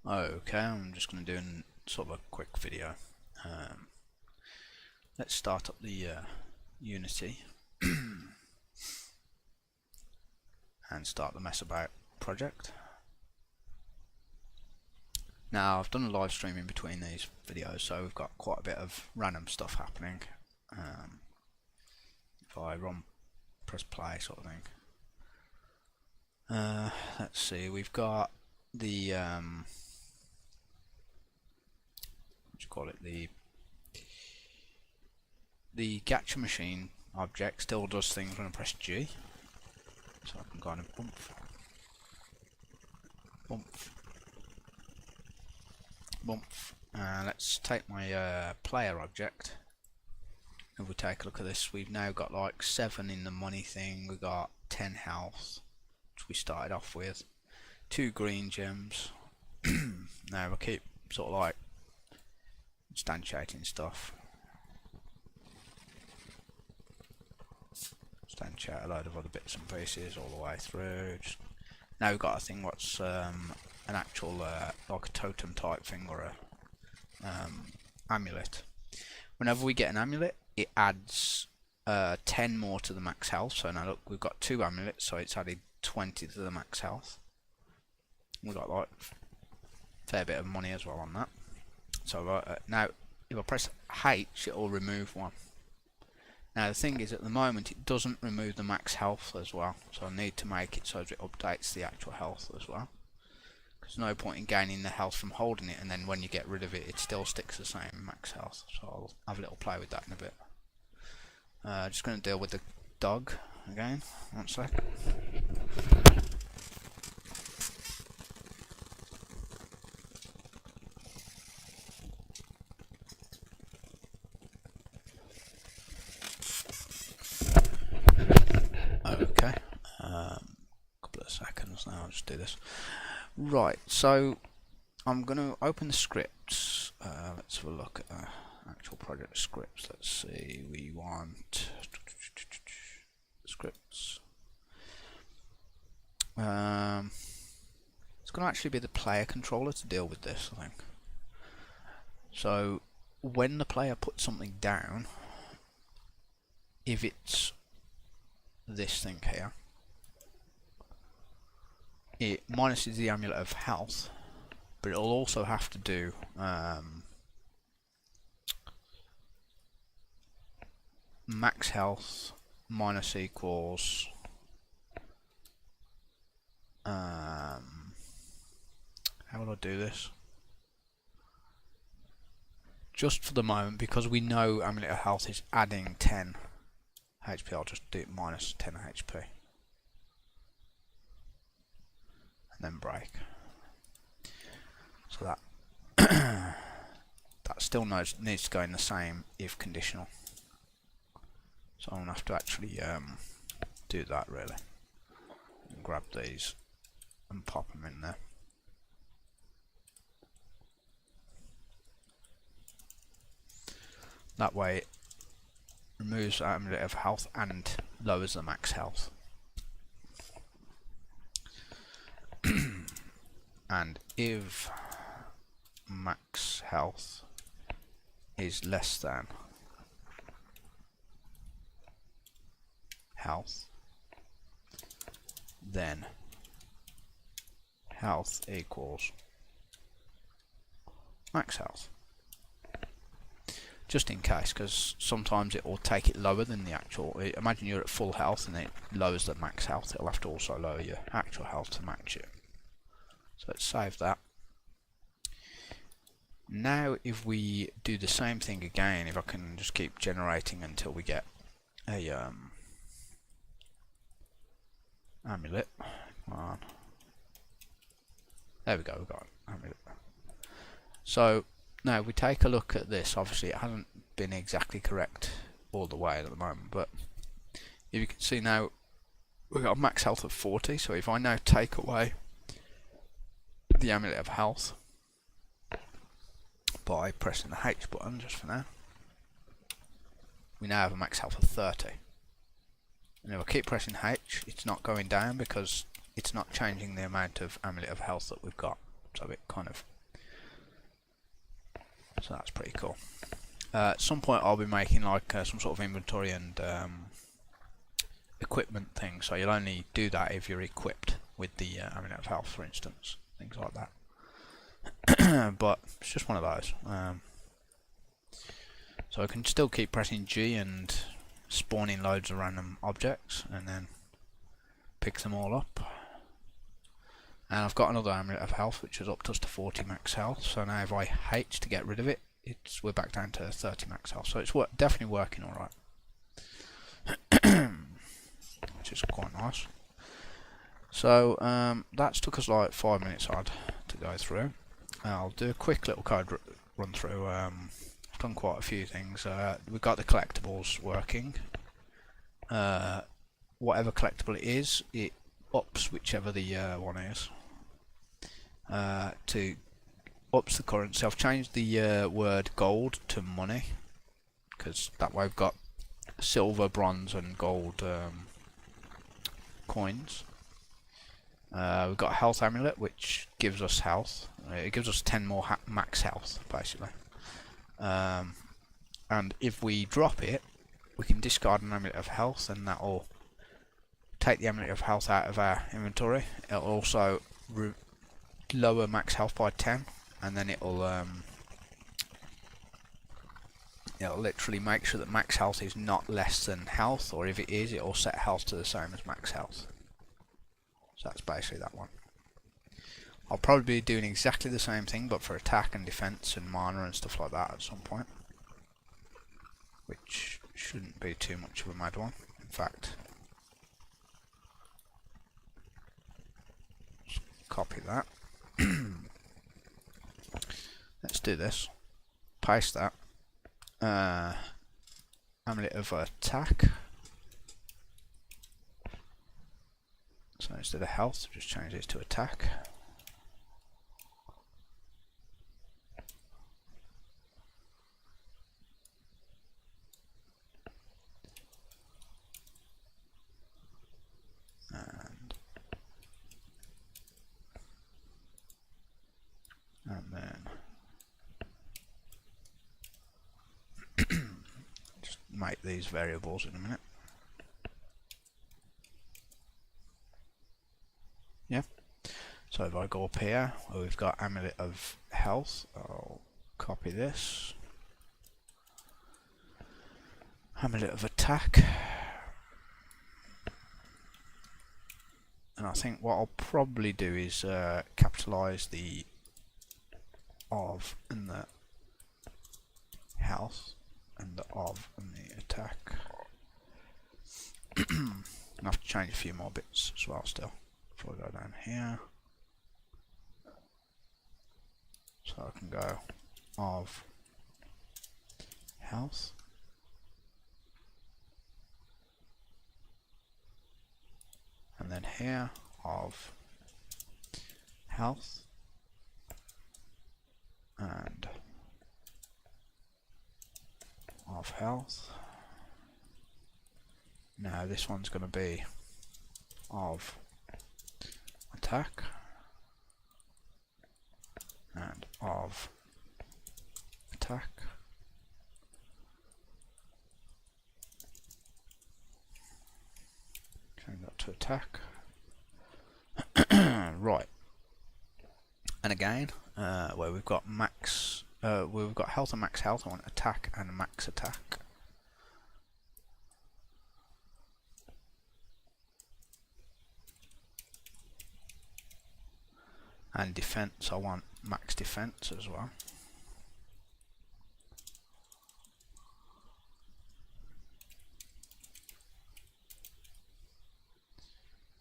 Okay, I'm just going to do sort of a quick video. Let's start up the Unity and start the mess about project. Now I've done a live stream in between these videos, so we've got quite a bit of random stuff happening. If I press play sort of thing. Let's see, we've got the what do you call it, the gacha machine object still does things when I press G, so I can kind of bump. Let's take my player object. If we take a look at this, we've now got like 7 in the money thing, we've got 10 health, which we started off with, 2 green gems. Now we'll keep sort of like instantiating stuff. Instantiate a load of other bits and pieces all the way through. Now we've got a thing what's an actual like a totem type thing, or a amulet. Whenever we get an amulet, it adds 10 more to the max health. So now look, we've got 2 amulets, so it's added 20 to the max health. We've got like a fair bit of money as well on that. So now if I press H, it will remove 1. Now the thing is, at the moment it doesn't remove the max health as well, so I need to make it so that it updates the actual health as well. There's no point in gaining the health from holding it, and then when you get rid of it, it still sticks the same max health. So I'll have a little play with that in a bit. Just going to deal with the dog again. 1 sec. Okay. Couple of seconds now. I'll just do this. Right, so I'm going to open the scripts. Let's have a look at the actual project scripts. Let's see, we want scripts. It's going to actually be the player controller to deal with this, I think. So when the player puts something down, if it's this thing here, it minuses the amulet of health, but it'll also have to do max health minus equals how will I do this? Just for the moment, because we know amulet of health is adding 10 HP, I'll just do it minus 10 HP. Then break. So that that still needs to go in the same if conditional. So I'm gonna have to actually do that really. And grab these and pop them in there. That way it removes the amulet of health and lowers the max health. And if max health is less than health, then health equals max health. Just in case, because sometimes it will take it lower than the actual. Imagine you're at full health and it lowers the max health. It'll have to also lower your actual health to match it. So let's save that. Now if we do the same thing again, if I can just keep generating until we get a amulet. Come on. There we go, we've got an amulet. So now we take a look at this. Obviously it hasn't been exactly correct all the way at the moment, but if you can see now we've got a max health of 40, so if I now take away the amulet of health by pressing the H button just for now, we now have a max health of 30. And if I keep pressing H, it's not going down because it's not changing the amount of amulet of health that we've got. so it kind of, so that's pretty cool. At some point I'll be making like some sort of inventory and equipment thing, so you'll only do that if you're equipped with the amulet of health, for instance, things like that. But it's just one of those. So I can still keep pressing G and spawning loads of random objects and then pick them all up. And I've got another amulet of health which has upped us to 40 max health, so now if I H to get rid of it, we're back down to 30 max health, so it's definitely working alright. Which is quite nice. So that's took us like 5 minutes odd to go through. I'll do a quick little code run through. I've done quite a few things. We've got the collectibles working. Whatever collectible it is, it ups whichever the one is. To ups the currency. I've changed the word gold to money, because that way we've got silver, bronze and gold coins. We've got a health amulet which gives us health. It gives us 10 more max health basically. And if we drop it, we can discard an amulet of health, and that will take the amulet of health out of our inventory. It'll also lower max health by 10, and then it'll literally make sure that max health is not less than health, or if it is, it'll set health to the same as max health. So that's basically that one. I'll probably be doing exactly the same thing, but for attack and defense and mana and stuff like that at some point, which shouldn't be too much of a mad one. In fact, let's copy that. Let's do this. Paste that. Amulet of attack. So instead of health, just change this to attack. And then just make these variables in a minute. Yeah. So if I go up here, where we've got amulet of health, I'll copy this. Amulet of attack. And I think what I'll probably do is capitalise the of and the health and the of and the attack. I have to change a few more bits as well still before I go down here. So I can go of health. And then here of health and of health. Now this one's going to be of attack and of attack. Change that to attack. Right. And again, where we've got max, we've got health and max health, I want attack and max attack. And defense, I want max defense as well.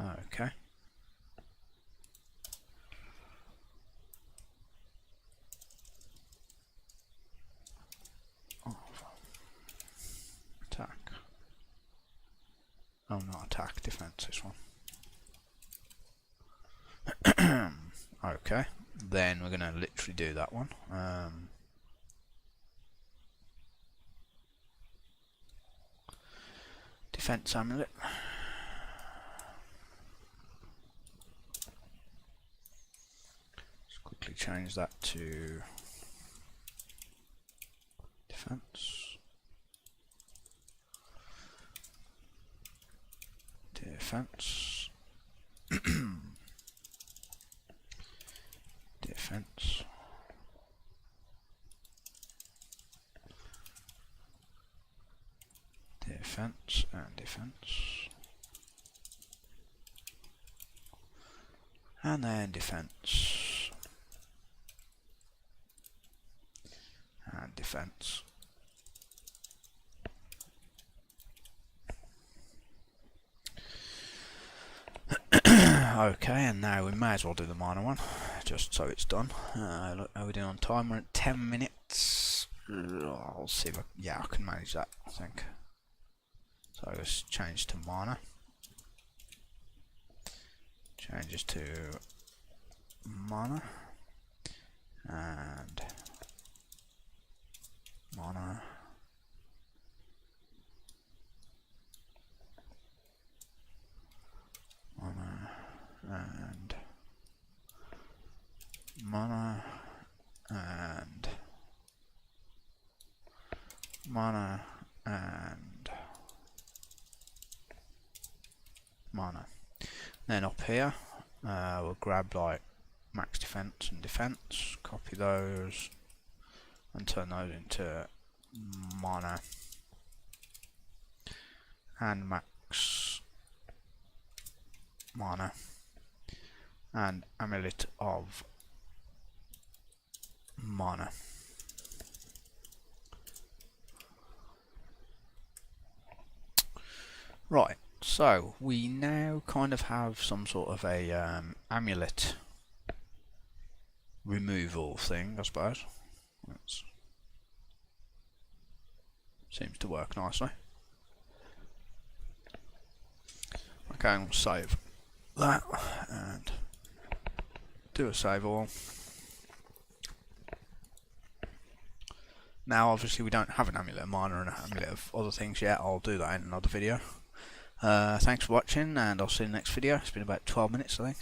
Okay. Attack. Oh, not attack, defense, this one. Okay, then we're going to literally do that one. Defense amulet. change that to defense. Defense. Defense. Defense and defense. And then defense. And defense. Okay, and now we may as well do the minor one, just so it's done. Look, how are we doing on time? We're at 10 minutes. I'll see if I can manage that, I think. So let's change to minor. Changes to minor. And minor. Minor. And minor. And minor. And minor. Then up here, we'll grab like max defense and defense, copy those, and turn those into minor and max minor and amulet of minor. Right, so we now kind of have some sort of a amulet removal thing, I suppose. Seems to work nicely. Okay, I'm going to save that and do a save all. Now obviously we don't have an amulet of minor and an amulet of other things yet. I'll do that in another video. Thanks for watching, and I'll see you in the next video. It's been about 12 minutes, I think.